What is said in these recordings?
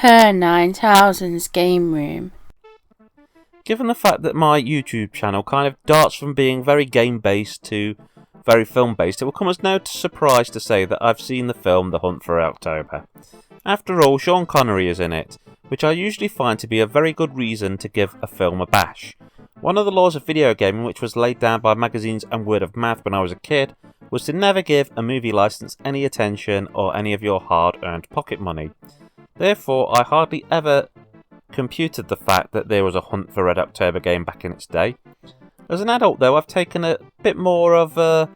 Her 9000's Game Room. Given the fact that my YouTube channel kind of darts from being very game-based to very film-based, it will come as no surprise to say that I've seen the film The Hunt for Red October. After all, Sean Connery is in it, which I usually find to be a very good reason to give a film a bash. One of the laws of video gaming, which was laid down by magazines and word of mouth when I was a kid, was to never give a movie license any attention or any of your hard-earned pocket money. Therefore, I hardly ever computed the fact that there was a Hunt for Red October game back in its day. As an adult, though, I've taken a bit more of a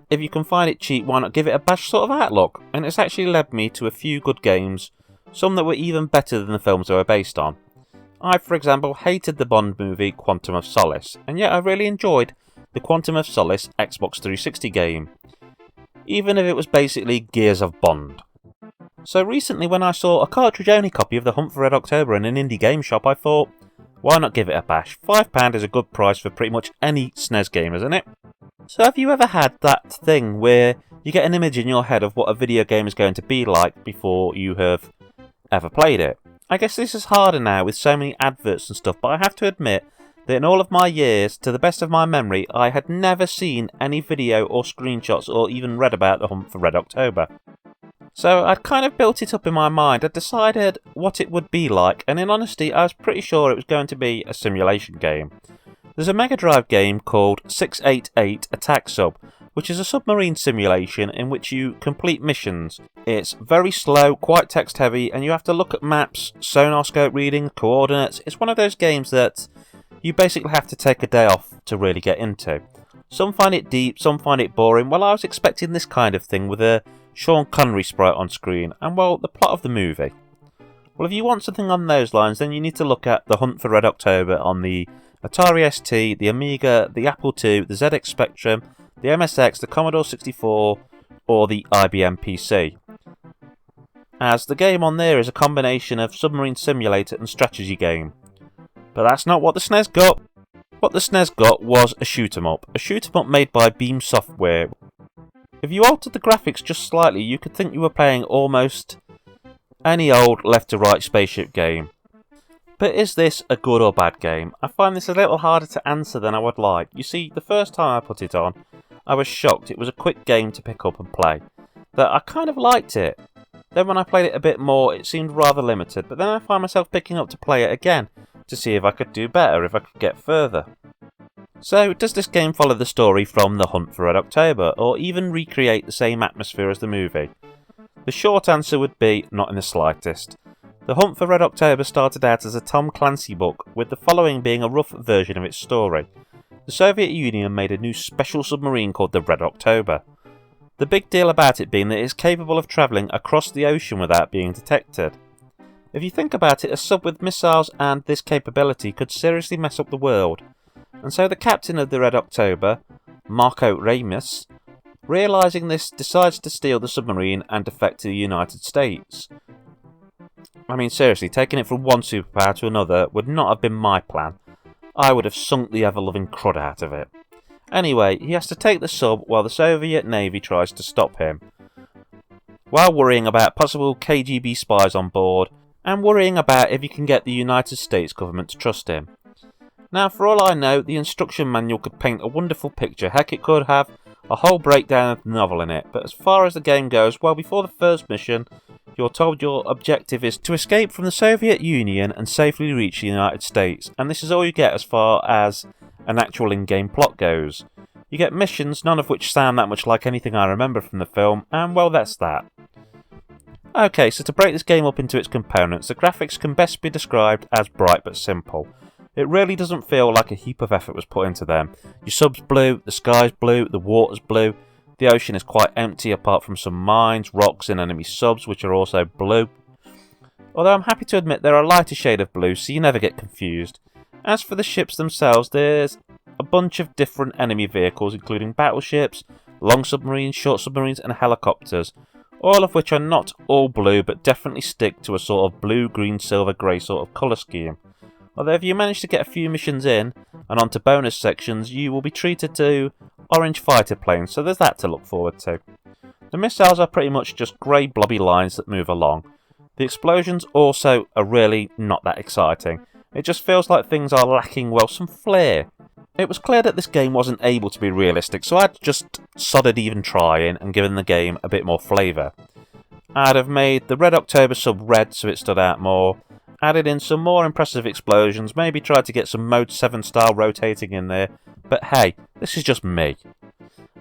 if you can find it cheap, why not give it a bash sort of outlook, and it's actually led me to a few good games, some that were even better than the films they were based on. I, for example, hated the Bond movie Quantum of Solace, and yet I really enjoyed the Quantum of Solace Xbox 360 game, even if it was basically Gears of Bond. So recently when I saw a cartridge-only copy of The Hunt for Red October in an indie game shop, I thought, why not give it a bash? £5 is a good price for pretty much any SNES game, isn't it? So have you ever had that thing where you get an image in your head of what a video game is going to be like before you have ever played it? I guess this is harder now with so many adverts and stuff, but I have to admit that in all of my years, to the best of my memory, I had never seen any video or screenshots or even read about The Hunt for Red October. So I'd kind of built it up in my mind, I'd decided what it would be like, and in honesty I was pretty sure it was going to be a simulation game. There's a Mega Drive game called 688 Attack Sub, which is a submarine simulation in which you complete missions. It's very slow, quite text heavy, and you have to look at maps, sonar scope reading, coordinates. It's one of those games that you basically have to take a day off to really get into. Some find it deep, some find it boring. Well, I was expecting this kind of thing with a Sean Connery sprite on screen, and well, the plot of the movie. Well, if you want something on those lines, then you need to look at The Hunt for Red October on the Atari ST, the Amiga, the Apple II, the ZX Spectrum, the MSX, the Commodore 64, or the IBM PC. As the game on there is a combination of submarine simulator and strategy game. But that's not what the SNES got. What the SNES got was a shoot-'em-up made by Beam Software. If you altered the graphics just slightly, you could think you were playing almost any old left-to-right spaceship game. But is this a good or bad game? I find this a little harder to answer than I would like. You see, the first time I put it on, I was shocked. It was a quick game to pick up and play. That I kind of liked it. Then when I played it a bit more, it seemed rather limited, but then I find myself picking up to play it again, to see if I could do better, if I could get further. So, does this game follow the story from The Hunt for Red October, or even recreate the same atmosphere as the movie? The short answer would be, not in the slightest. The Hunt for Red October started out as a Tom Clancy book, with the following being a rough version of its story. The Soviet Union made a new special submarine called the Red October. The big deal about it being that it is capable of travelling across the ocean without being detected. If you think about it, a sub with missiles and this capability could seriously mess up the world. And so the captain of the Red October, Marco Remus, realising this, decides to steal the submarine and defect to the United States. I mean, seriously, taking it from one superpower to another would not have been my plan. I would have sunk the ever-loving crud out of it. Anyway, he has to take the sub while the Soviet Navy tries to stop him, while worrying about possible KGB spies on board, and worrying about if he can get the United States government to trust him. Now, for all I know, the instruction manual could paint a wonderful picture. Heck, it could have a whole breakdown of the novel in it. But as far as the game goes, well, before the first mission, you're told your objective is to escape from the Soviet Union and safely reach the United States. And this is all you get as far as an actual in-game plot goes. You get missions, none of which sound that much like anything I remember from the film, and well, that's that. Okay, so to break this game up into its components, the graphics can best be described as bright but simple. It really doesn't feel like a heap of effort was put into them. Your sub's blue, the sky's blue, the water's blue, the ocean is quite empty apart from some mines, rocks and enemy subs which are also blue. Although I'm happy to admit they're a lighter shade of blue so you never get confused. As for the ships themselves, there's a bunch of different enemy vehicles including battleships, long submarines, short submarines and helicopters, all of which are not all blue but definitely stick to a sort of blue, green, silver, grey sort of colour scheme. Although if you manage to get a few missions in and onto bonus sections, you will be treated to orange fighter planes, so there's that to look forward to. The missiles are pretty much just grey blobby lines that move along. The explosions also are really not that exciting. It just feels like things are lacking, well, some flair. It was clear that this game wasn't able to be realistic, so I'd just sodded even trying and given the game a bit more flavour. I'd have made the Red October sub red so it stood out more, added in some more impressive explosions, maybe tried to get some Mode 7 style rotating in there, but hey, this is just me.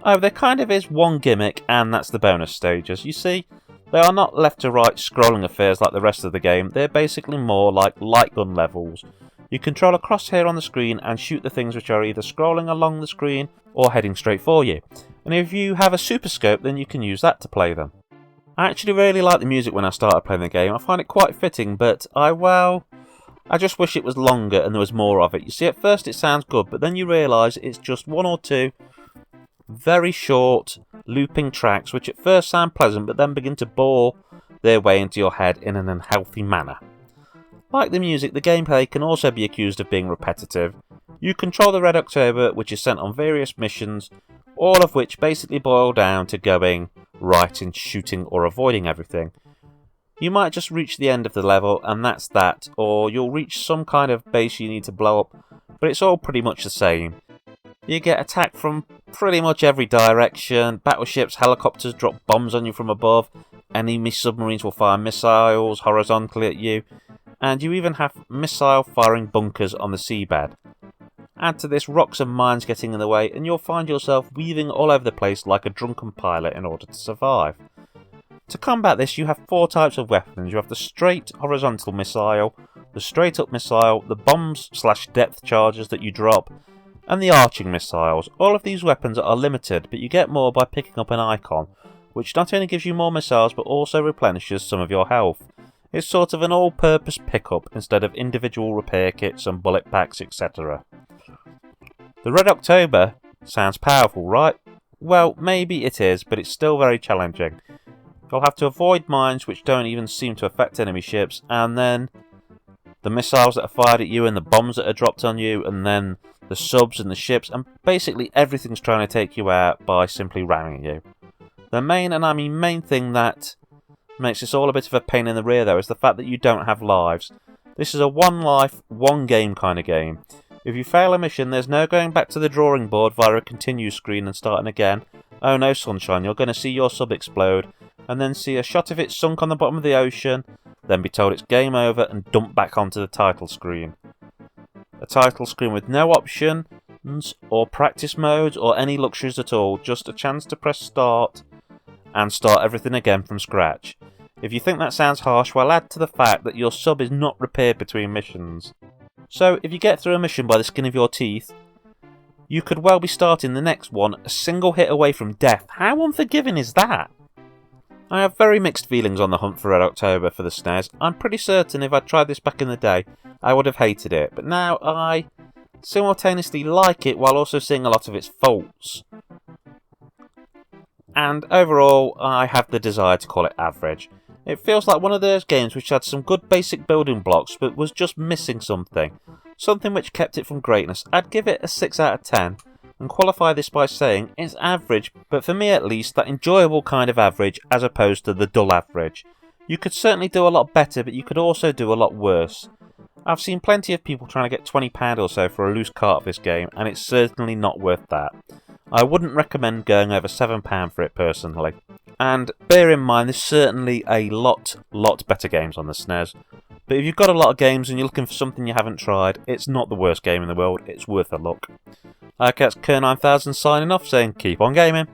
Oh, there kind of is one gimmick, and that's the bonus stages. You see, they are not left to right scrolling affairs like the rest of the game, they're basically more like light gun levels. You control a crosshair on the screen and shoot the things which are either scrolling along the screen or heading straight for you. And if you have a super scope, then you can use that to play them. I actually really like the music when I started playing the game. I find it quite fitting, but I just wish it was longer and there was more of it. You see, at first it sounds good, but then you realise it's just one or two very short, looping tracks which at first sound pleasant, but then begin to bore their way into your head in an unhealthy manner. Like the music, the gameplay can also be accused of being repetitive. You control the Red October, which is sent on various missions, all of which basically boil down to going right in shooting or avoiding everything. You might just reach the end of the level and that's that, or you'll reach some kind of base you need to blow up, but it's all pretty much the same. You get attacked from pretty much every direction, battleships, helicopters drop bombs on you from above, enemy submarines will fire missiles horizontally at you, and you even have missile-firing bunkers on the seabed. Add to this rocks and mines getting in the way, and you'll find yourself weaving all over the place like a drunken pilot in order to survive. To combat this, you have 4 types of weapons. You have the straight horizontal missile, the straight up missile, the bombs/depth charges that you drop, and the arching missiles. All of these weapons are limited, but you get more by picking up an icon, which not only gives you more missiles but also replenishes some of your health. It's sort of an all-purpose pickup instead of individual repair kits and bullet packs, etc. The Red October sounds powerful, right? Well, maybe it is, but it's still very challenging. You'll have to avoid mines which don't even seem to affect enemy ships, and then the missiles that are fired at you and the bombs that are dropped on you, and then the subs and the ships, and basically everything's trying to take you out by simply ramming you. The main, and I mean main thing that makes this all a bit of a pain in the rear though is the fact that you don't have lives. This is a one life, one game kind of game. If you fail a mission, there's no going back to the drawing board via a continue screen and starting again. Oh no, sunshine, you're going to see your sub explode, and then see a shot of it sunk on the bottom of the ocean, then be told it's game over and dumped back onto the title screen. A title screen with no options or practice modes or any luxuries at all, just a chance to press start and start everything again from scratch. If you think that sounds harsh, well, add to the fact that your sub is not repaired between missions. So if you get through a mission by the skin of your teeth, you could well be starting the next one a single hit away from death. How unforgiving is that? I have very mixed feelings on the hunt for Red October for the SNES. I'm pretty certain if I'd tried this back in the day, I would have hated it, but now I simultaneously like it while also seeing a lot of its faults. And overall, I have the desire to call it average. It feels like one of those games which had some good basic building blocks but was just missing something. Something which kept it from greatness. I'd give it a 6 out of 10 and qualify this by saying it's average, but for me at least that enjoyable kind of average as opposed to the dull average. You could certainly do a lot better, but you could also do a lot worse. I've seen plenty of people trying to get £20 or so for a loose cart of this game, and it's certainly not worth that. I wouldn't recommend going over £7 for it personally. And bear in mind, there's certainly a lot better games on the SNES. But if you've got a lot of games and you're looking for something you haven't tried, it's not the worst game in the world, it's worth a look. Okay, that's Kerr9000 signing off saying keep on gaming.